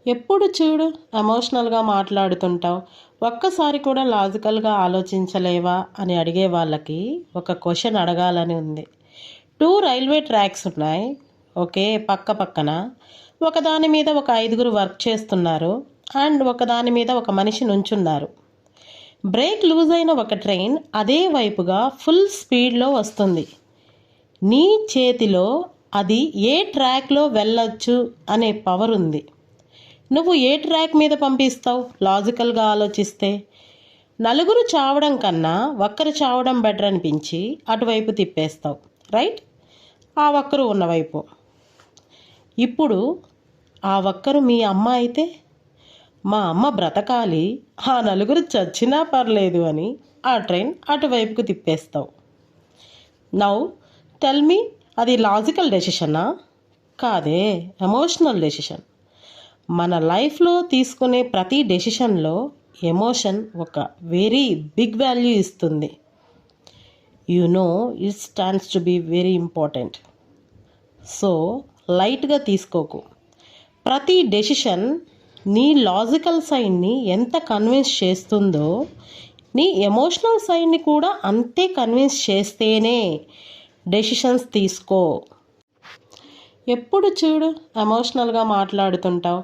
ఎప్పుడు చూడు ఎమోషనల్గా మాట్లాడుతుంటావు, ఒక్కసారి కూడా లాజికల్గా ఆలోచించలేవా అని అడిగే వాళ్ళకి ఒక క్వశ్చన్ అడగాలని ఉంది. టూ రైల్వే ట్రాక్స్ ఉన్నాయి, ఓకే, పక్క పక్కన. ఒకదాని మీద ఒక ఐదుగురు వర్క్ చేస్తున్నారు అండ్ ఒకదాని మీద ఒక మనిషి నుంచున్నారు. బ్రేక్ లూజ్ అయిన ఒక ట్రైన్ అదే వైపుగా ఫుల్ స్పీడ్లో వస్తుంది. నీ చేతిలో అది ఏ ట్రాక్లో వెళ్ళొచ్చు అనే పవర్ ఉంది. నువ్వు ఏ ట్రాక్ మీద పంపిస్తావు? లాజికల్గా ఆలోచిస్తే నలుగురు చావడం కన్నా ఒక్కరు చావడం బెటర్ అనిపించి అటువైపు తిప్పేస్తావు, రైట్? ఆ ఒక్కరు ఉన్నవైపు. ఇప్పుడు ఆ ఒక్కరు మీ అమ్మ అయితే, మా అమ్మ బ్రతకాలి, ఆ నలుగురు చచ్చినా పర్లేదు అని ఆ ట్రైన్ అటువైపుకు తిప్పేస్తావు. నౌ టెల్ మీ, అది లాజికల్ డెసిషనా? కాదే, ఎమోషనల్ డెసిషన్. మన లైఫ్లో తీసుకునే ప్రతి డెసిషన్లో ఎమోషన్ ఒక వెరీ బిగ్ వాల్యూ ఇస్తుంది. It stands to be very important. So లైట్గా తీసుకోకు. ప్రతి డెసిషన్ నీ లాజికల్ సైడ్ని ఎంత కన్విన్స్ చేస్తుందో, నీ ఎమోషనల్ సైడ్ని కూడా అంతే కన్విన్స్ చేస్తేనే డెసిషన్స్ తీసుకో. ఎప్పుడు చూడు ఎమోషనల్గా మాట్లాడుతుంటావు,